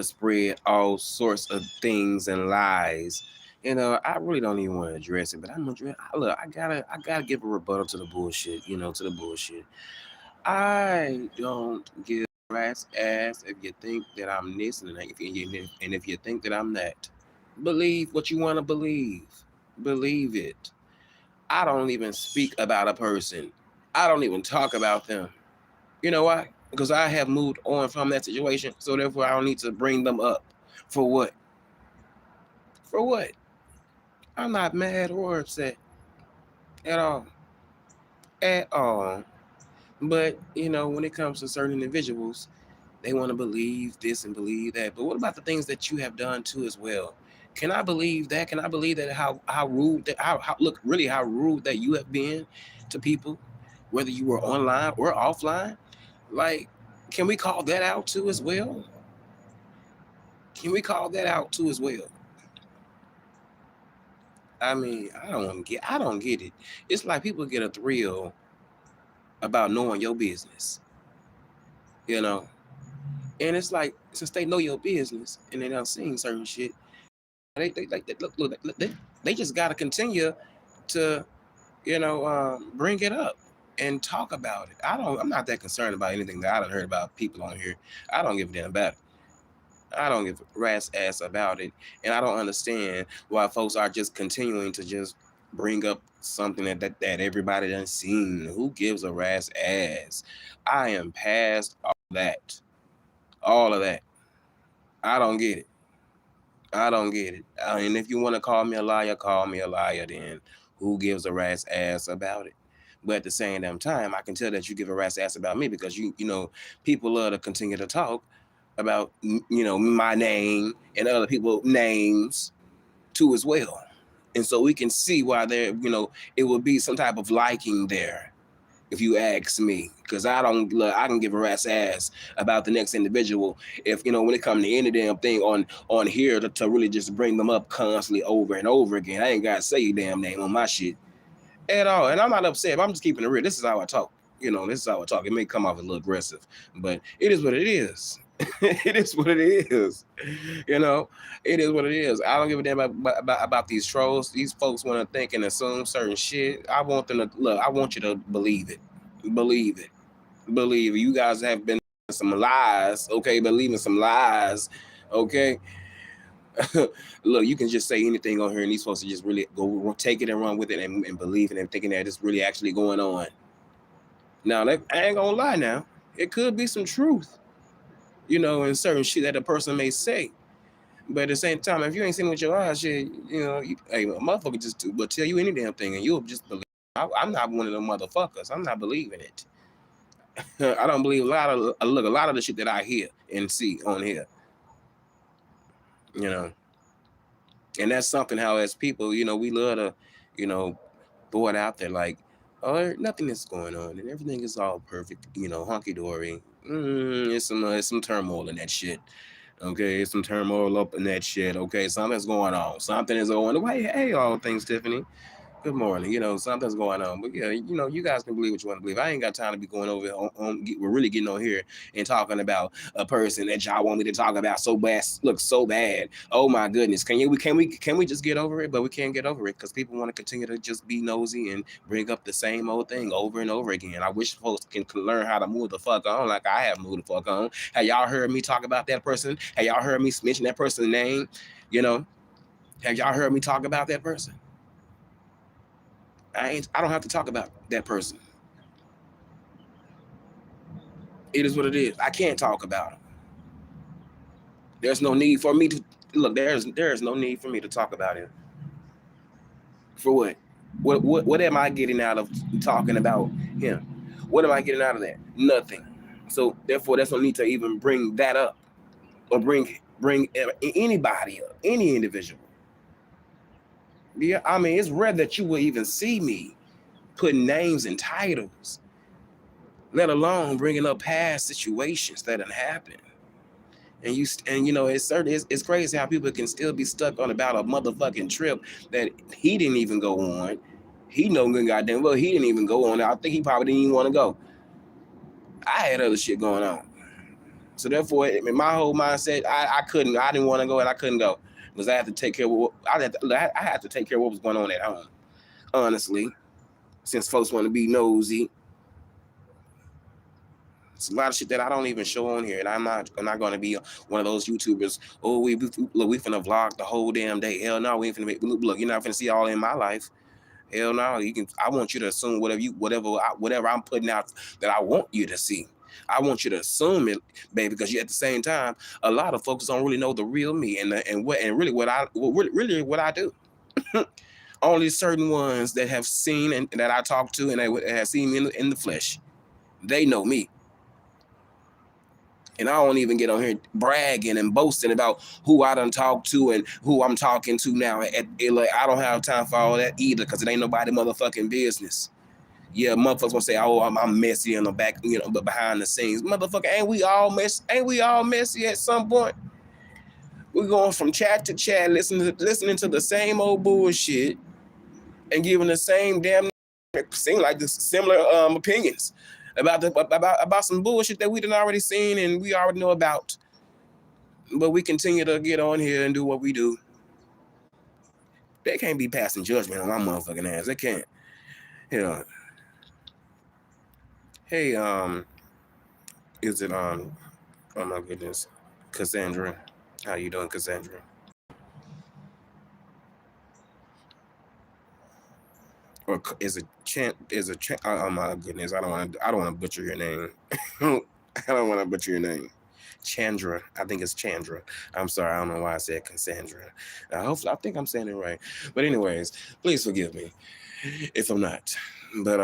spread all sorts of things and lies. I really don't even want to address it, but I'm gonna look. I gotta give a rebuttal to the bullshit. To the bullshit. I don't give a rat's ass if you think that I'm this and if you think that I'm that. Believe what you want to believe. Believe it. I don't even speak about a person. I don't even talk about them. You know why? Because I have moved on from that situation, so therefore I don't need to bring them up. For what? For what? I'm not mad or upset at all. At all. But, when it comes to certain individuals, they want to believe this and believe that. But what about the things that you have done too as well? Can I believe that? Can I believe that how rude that how look really how rude that you have been to people, whether you were online or offline? Like, can we call that out too as well? Can we call that out too as well? I mean, I don't get it. It's like people get a thrill about knowing your business, you know. And it's like since they know your business and they done seen certain shit, they just gotta continue to bring it up and talk about it. I'm not that concerned about anything that I done heard about people on here. I don't give a damn about it. I don't give a rat's ass about it. And I don't understand why folks are just continuing to just bring up something that everybody done seen. Who gives a rat's ass? I am past all that. All of that. I don't get it. I don't get it. And if you want to call me a liar, call me a liar then. Who gives a rat's ass about it? But at the same damn time, I can tell that you give a rat's ass about me because people love to continue to talk about my name and other people's names too as well. And so we can see why it would be some type of liking there if you ask me, because I can give a rat's ass about the next individual if when it comes to any damn thing on here to really just bring them up constantly over and over again. I ain't gotta say your damn name on my shit at all, and I'm not upset. But I'm just keeping it real. This is how I talk. This is how I talk. It may come off a little aggressive, but it is what it is. It is what it is. You know, it is what it is. I don't give a damn about these trolls. These folks want to think and assume certain shit. I want them to look. I want you to believe it. Believe it. Believe it. You guys have been some lies. Okay, believing some lies. Okay. Look, you can just say anything on here, and these folks are just really go take it and run with it and believe it and thinking that it's really actually going on. Now, I ain't gonna lie. Now, it could be some truth, in certain shit that a person may say. But at the same time, if you ain't seen it with your eyes, shit, hey, a motherfucker will tell you any damn thing, and you'll just believe. I'm not one of them motherfuckers. I'm not believing it. I don't believe a lot of the shit that I hear and see on here. You know, and that's something how as people, we love to, you know, throw it out there like, oh, nothing is going on and everything is all perfect, hunky dory. It's some turmoil in that shit. Okay, it's some turmoil up in that shit. Okay, something's going on. Something is going on. Hey, all things, Tiffany. Good morning. Something's going on. But yeah, you guys can believe what you want to believe. I ain't got time to be going over we're really getting on here and talking about a person that y'all want me to talk about so bad, looks so bad. Oh my goodness. Can we just get over it? But we can't get over it because people want to continue to just be nosy and bring up the same old thing over and over again. I wish folks can learn how to move the fuck on like I have moved the fuck on. Have y'all heard me talk about that person? Have y'all heard me mention that person's name? You know, have y'all heard me talk about that person? I don't have to talk about that person. It is what it is. I can't talk about them. There's no need for me to look. There's no need for me to talk about it. For what? What am I getting out of talking about him? What am I getting out of that? Nothing. So therefore, there's no need to even bring that up or bring anybody up, any individual. Yeah, I mean, it's rare that you will even see me putting names and titles, let alone bringing up past situations that have happened. It's crazy how people can still be stuck on about a motherfucking trip that he didn't even go on. He know good goddamn well he didn't even go on. I think he probably didn't even want to go. I had other shit going on. So therefore, in my whole mindset, I didn't want to go and I couldn't go because I had to take care of I had to take care of what was going on at home. Honestly, since folks want to be nosy, it's a lot of shit that I don't even show on here, and I'm not going to be one of those YouTubers. Oh, we finna vlog the whole damn day. Hell no, we ain't finna look. You're not finna see all in my life. Hell no, you can. I want you to assume whatever I'm putting out that I want you to see. I want you to assume it, baby, because you at the same time, a lot of folks don't really know the real me and really what I do. Only certain ones that have seen and that I talk to and that have seen me in the flesh, they know me. And I don't even get on here bragging and boasting about who I done talked to and who I'm talking to now. I don't have time for all that either because it ain't nobody motherfucking business. Yeah, motherfuckers gonna say, "Oh, I'm messy in the back, but behind the scenes, motherfucker, ain't we all messy? Ain't we all messy at some point? We're going from chat to chat, listening to the same old bullshit and giving the same damn seem like this similar opinions about some bullshit that we done already seen and we already know about. But we continue to get on here and do what we do. They can't be passing judgment on my motherfucking ass. They can't. Hey, is it oh my goodness, Cassandra? How you doing, Cassandra? Or is it oh my goodness, I don't want to butcher your name. I don't want to butcher your name. Chandra, I think it's Chandra. I'm sorry, I don't know why I said Cassandra. Hopefully, I think I'm saying it right. But anyways, please forgive me if I'm not. But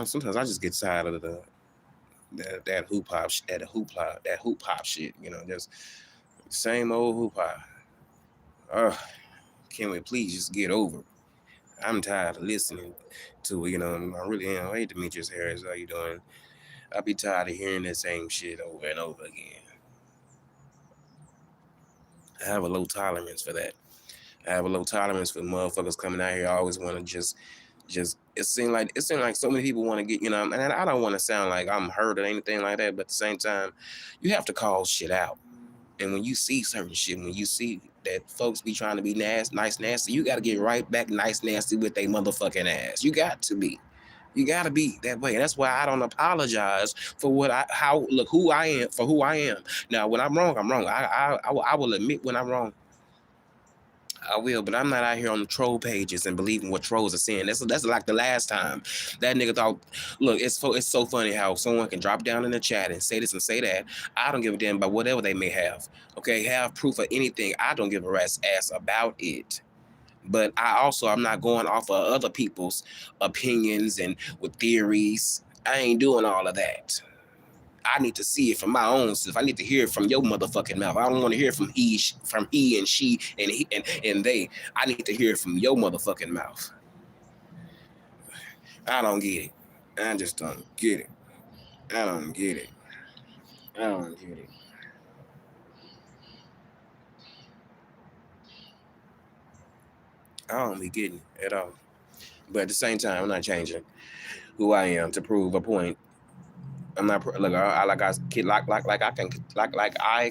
sometimes I just get tired of that hoop hop shit. Just same old hoop hop. Can we please just get over it? I'm tired of listening to it. I really am. Hey, Demetrius Harris, how you doing? I'll be tired of hearing the same shit over and over again. I have a low tolerance for that. I have a low tolerance for motherfuckers coming out here. I always want to just it seems like so many people want to get, and I don't want to sound like I'm hurt or anything like that, but at the same time, you have to call shit out. And when you see certain shit, when you see that folks be trying to be nice, nasty, you got to get right back nice, nasty with their motherfucking ass. You got to be. You got to be that way. And that's why I don't apologize for who I am, for who I am. Now, when I'm wrong, I'm wrong. I will admit when I'm wrong. I will, but I'm not out here on the troll pages and believing what trolls are saying. That's like the last time that nigga thought. Look, it's so funny how someone can drop down in the chat and say this and say that. I don't give a damn about whatever they may have. Okay, have proof of anything. I don't give a rat's ass about it. But I'm not going off of other people's opinions and with theories. I ain't doing all of that. I need to see it from my own self. I need to hear it from your motherfucking mouth. I don't want to hear from he and she and they. I need to hear it from your motherfucking mouth. I don't get it. I just don't get it. I don't get it. I don't get it. I don't be getting it at all. But at the same time, I'm not changing who I am to prove a point. I'm not I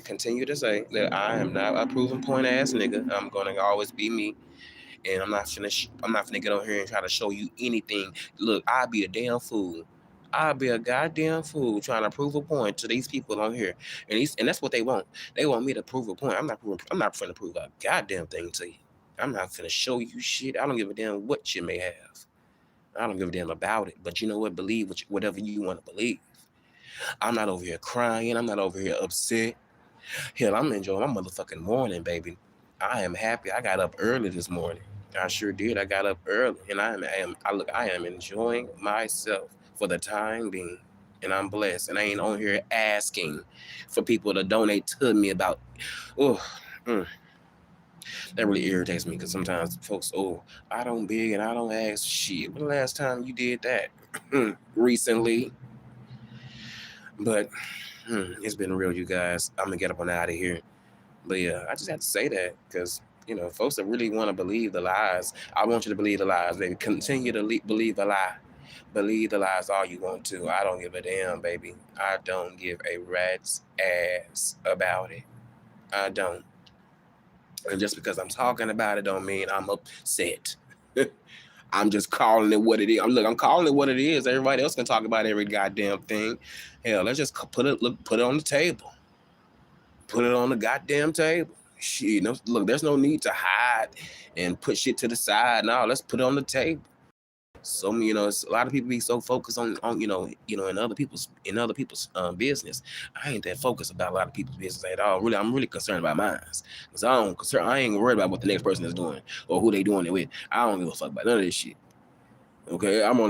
continue to say that I am not a proven point ass nigga. I'm gonna always be me, and I'm not finna get on here and try to show you anything. Look, I'd be a damn fool. I'd be a goddamn fool trying to prove a point to these people on here, and that's what they want. They want me to prove a point. I'm not finna prove a goddamn thing to you. I'm not finna show you shit. I don't give a damn what you may have. I don't give a damn about it. But you know what? Believe whatever you want to believe. I'm not over here crying. I'm not over here upset. Hell, I'm enjoying my motherfucking morning, baby. I am happy. I got up early this morning. I sure did. I got up early, and I am enjoying myself for the time being, and I'm blessed. And I ain't on here asking for people to donate to me about. That really irritates me because sometimes folks, I don't beg and I don't ask shit. When the last time you did that? Recently. But it's been real, you guys. I'm gonna get up and out of here. But yeah, I just have to say that because folks that really want to believe the lies, I want you to believe the lies, baby. Continue to believe the lie. Believe the lies all you want to. I don't give a damn, baby. I don't give a rat's ass about it. I don't. And just because I'm talking about it don't mean I'm upset. I'm just calling it what it is. I'm calling it what it is. Everybody else can talk about every goddamn thing. Hell, let's just put it on the table. Put it on the goddamn table. Shit, no, look, there's no need to hide and put shit to the side. No, let's put it on the table. So it's a lot of people be so focused on in other people's business. I ain't that focused about a lot of people's business at all. Really, I'm really concerned about mine, because I ain't worried about what the next person is doing or who they doing it with. I don't give a fuck about none of this shit. Okay, I am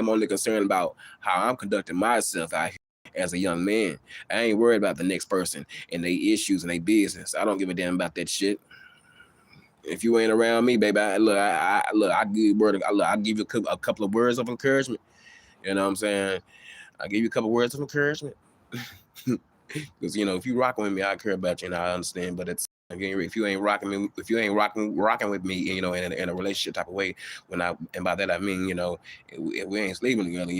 only concerned about how I'm conducting myself out here as a young man. I ain't worried about the next person and their issues and their business. I don't give a damn about that shit. If you ain't around me, baby, I give you a couple of words of encouragement. You know what I'm saying? I give you a couple of words of encouragement. Because if you rocking with me, I care about you and I understand. But if you ain't rocking me, if you ain't rocking with me, in a relationship type of way, and by that I mean, if we ain't sleeping together,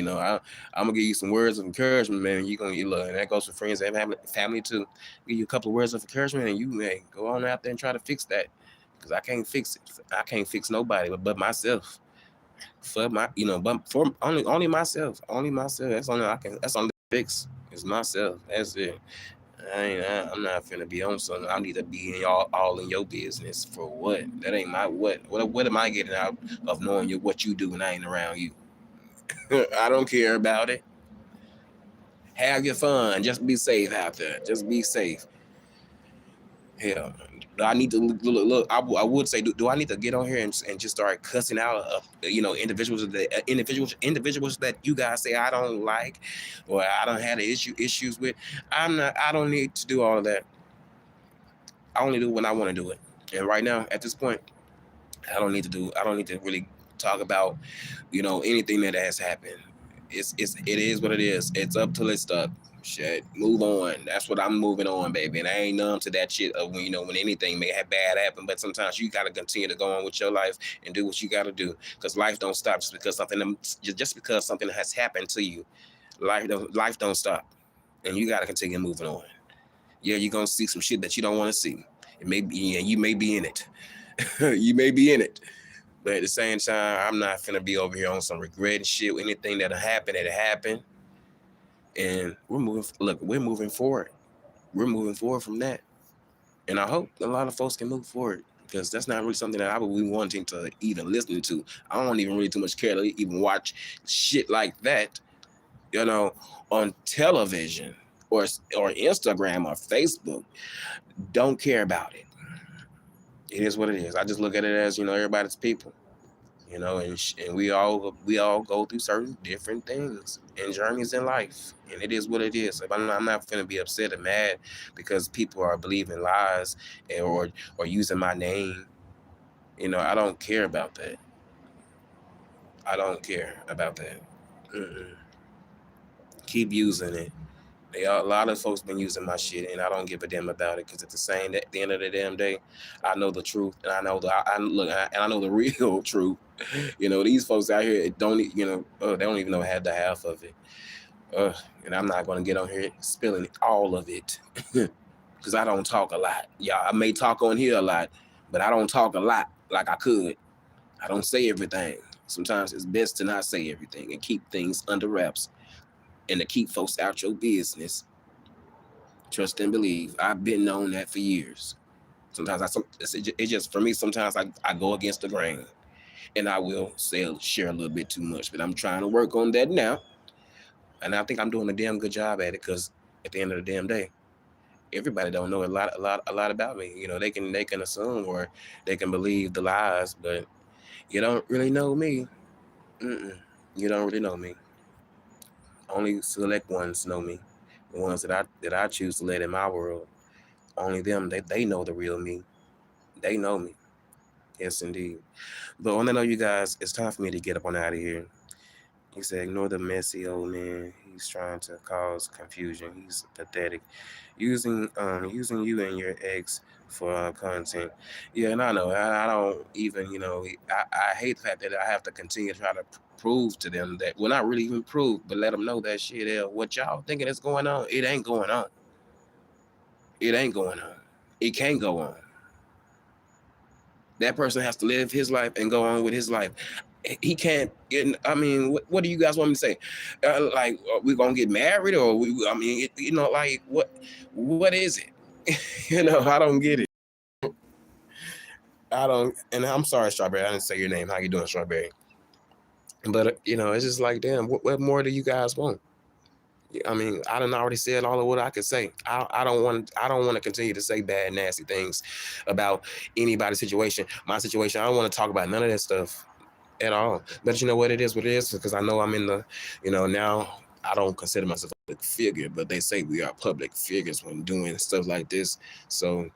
I'm gonna give you some words of encouragement, man. You gonna look, and that goes for friends and family too. Give you a couple of words of encouragement, and you go on out there and try to fix that. Because I can't fix it. I can't fix nobody but myself. For my, but for only myself. Only myself. That's only I can. That's only fix. It's myself. That's it. I'm not finna be on something. I need to be in all in your business for what? That ain't my what. What am I getting out of knowing what you do when I ain't around you? I don't care about it. Have your fun. Just be safe out there. Just be safe. Hell, do I need to look? I would say, do I need to get on here and just start cussing out, individuals that you guys say I don't like, or I don't have the issues with? I don't need to do all of that. I only do when I want to do it. And right now, at this point, I don't need to really talk about, anything that has happened. It is what it is. It's up till it's up. Shit, move on. That's what I'm moving on, baby. And I ain't numb to that shit of when anything may have bad happen. But sometimes you gotta continue to go on with your life and do what you gotta do, because life don't stop just because something has happened to you. Life don't stop, and you gotta continue moving on. Yeah, you're gonna see some shit that you don't want to see. You may be in it. You may be in it. But at the same time, I'm not finna be over here on some regret and shit. Anything that'll happen, it'll happen. And we're moving forward. We're moving forward from that. And I hope a lot of folks can move forward, because that's not really something that I would be wanting to even listen to. I don't even really too much care to even watch shit like that, on television or Instagram or Facebook. Don't care about it. It is what it is. I just look at it as, everybody's people. And we all go through certain different things and journeys in life, and it is what it is. I'm not gonna be upset and mad because people are believing lies or using my name. I don't care about that. I don't care about that. Mm-mm. Keep using it. A lot of folks been using my shit, and I don't give a damn about it, because at the end of the damn day, I know the truth, and I know I know the real truth. These folks out here don't, they don't even know the half of it. And I'm not gonna get on here spilling all of it, because I don't talk a lot. Yeah, I may talk on here a lot, but I don't talk a lot like I could. I don't say everything. Sometimes it's best to not say everything and keep things under wraps, and to keep folks out your business. Trust and believe. I've been known that for years. Sometimes it's just for me. Sometimes I go against the grain, and I will share a little bit too much. But I'm trying to work on that now, and I think I'm doing a damn good job at it. Because at the end of the damn day, everybody don't know a lot about me. They can assume, or they can believe the lies, but you don't really know me. Mm-mm. You don't really know me. Only select ones know me. The ones that I choose to let in my world. Only them, they know the real me. They know me. Yes, indeed. But I want to know, you guys, it's time for me to get up on out of here. He said, ignore the messy old man. He's trying to cause confusion. He's pathetic. Using you and your ex for content. Yeah, and I know. I don't even, I hate the fact that I have to continue to try to prove to them that, well, not really even prove, but let them know that shit, what y'all thinking is going on, it ain't going on. It ain't going on. It can't go on. That person has to live his life and go on with his life. He can't get. I mean, what do you guys want me to say? Like, we gonna get married, or I mean, like what is it? I don't get it. I don't. And I'm sorry, Strawberry. I didn't say your name. How you doing, Strawberry? But it's just like, damn. What more do you guys want? I mean, I done already said all of what I could say. I don't want to continue to say bad, nasty things about anybody's situation. My situation, I don't want to talk about none of that stuff at all. But you know what it is, because I know I'm in the, now I don't consider myself a public figure, but they say we are public figures when doing stuff like this. So,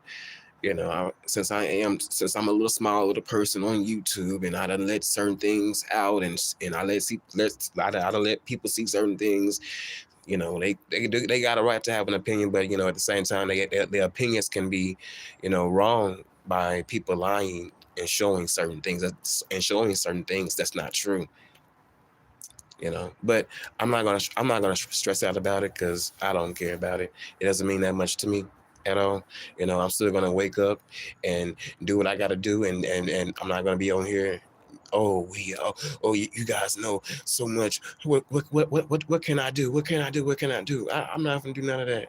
since I'm a little small little person on YouTube, and I done let certain things out, and I done let people see certain things. They got a right to have an opinion, but at the same time, their opinions can be, wrong by people lying and showing certain things that's not true. But I'm not gonna stress out about it, because I don't care about it. It doesn't mean that much to me at all. I'm still gonna wake up and do what I gotta do, and I'm not gonna be on here. You guys know so much. What can I do? What can I do? What can I do? I'm not gonna do none of that.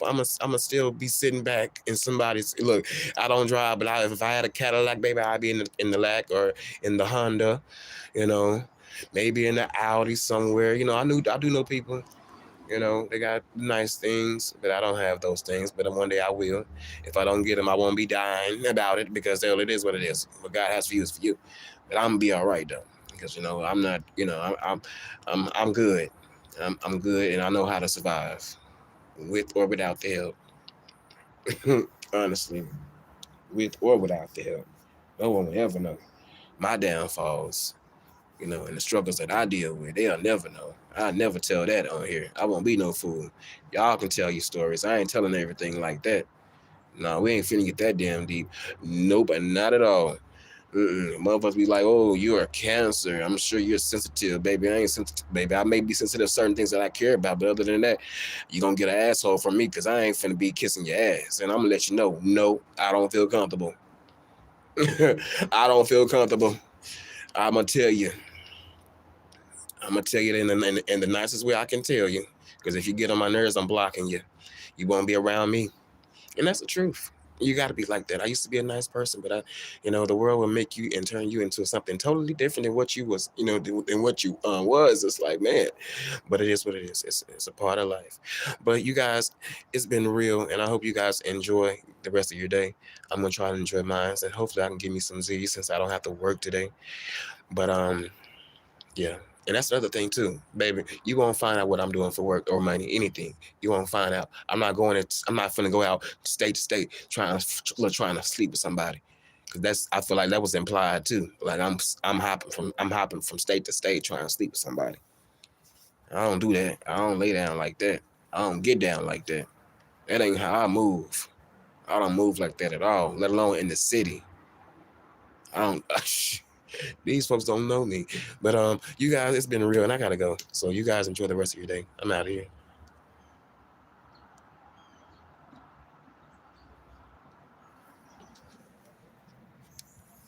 I'm gonna still be sitting back in somebody's look. I don't drive, but if I had a Cadillac, baby, I'd be in the Lac or in the Honda, maybe in the Audi somewhere. I do know people. They got nice things, but I don't have those things. But one day I will. If I don't get them, I won't be dying about it, because hell, it is what it is. What God has for you is for you. But I'm gonna be all right though, because I'm not. I'm good. I'm good, and I know how to survive with or without the help. Honestly, with or without the help, no one will ever know my downfalls. And the struggles that I deal with. They'll never know. I never tell that on here. I won't be no fool. Y'all can tell you stories. I ain't telling everything like that. No, we ain't finna get that damn deep. Nope, not at all. Motherfuckers be like, oh, you're a Cancer. I'm sure you're sensitive, baby. I ain't sensitive, baby. I may be sensitive to certain things that I care about, but other than that, you gonna get an asshole from me, because I ain't finna be kissing your ass. And I'm gonna let you know, no, I don't feel comfortable. I don't feel comfortable. I'm gonna tell you. I'm gonna tell you in the nicest way I can tell you, because if you get on my nerves, I'm blocking you. You won't be around me, and that's the truth. You got to be like that. I used to be a nice person, but the world will make you and turn you into something totally different than what you was, than what you was. It's like, man, but it is what it is. It's a part of life. But you guys, it's been real, and I hope you guys enjoy the rest of your day. I'm gonna try to enjoy mine, and hopefully I can give me some Z's since I don't have to work today. But yeah. And that's another thing too, baby. You won't find out what I'm doing for work or money, anything. You won't find out. I'm not finna go out state to state trying to sleep with somebody, because I feel like that was implied too. Like I'm hopping from state to state trying to sleep with somebody. I don't do that. I don't lay down like that. I don't get down like that. That ain't how I move. I don't move like that at all, let alone in the city. I don't. These folks don't know me. But you guys, it's been real, and I gotta go. So you guys enjoy the rest of your day. I'm out of here.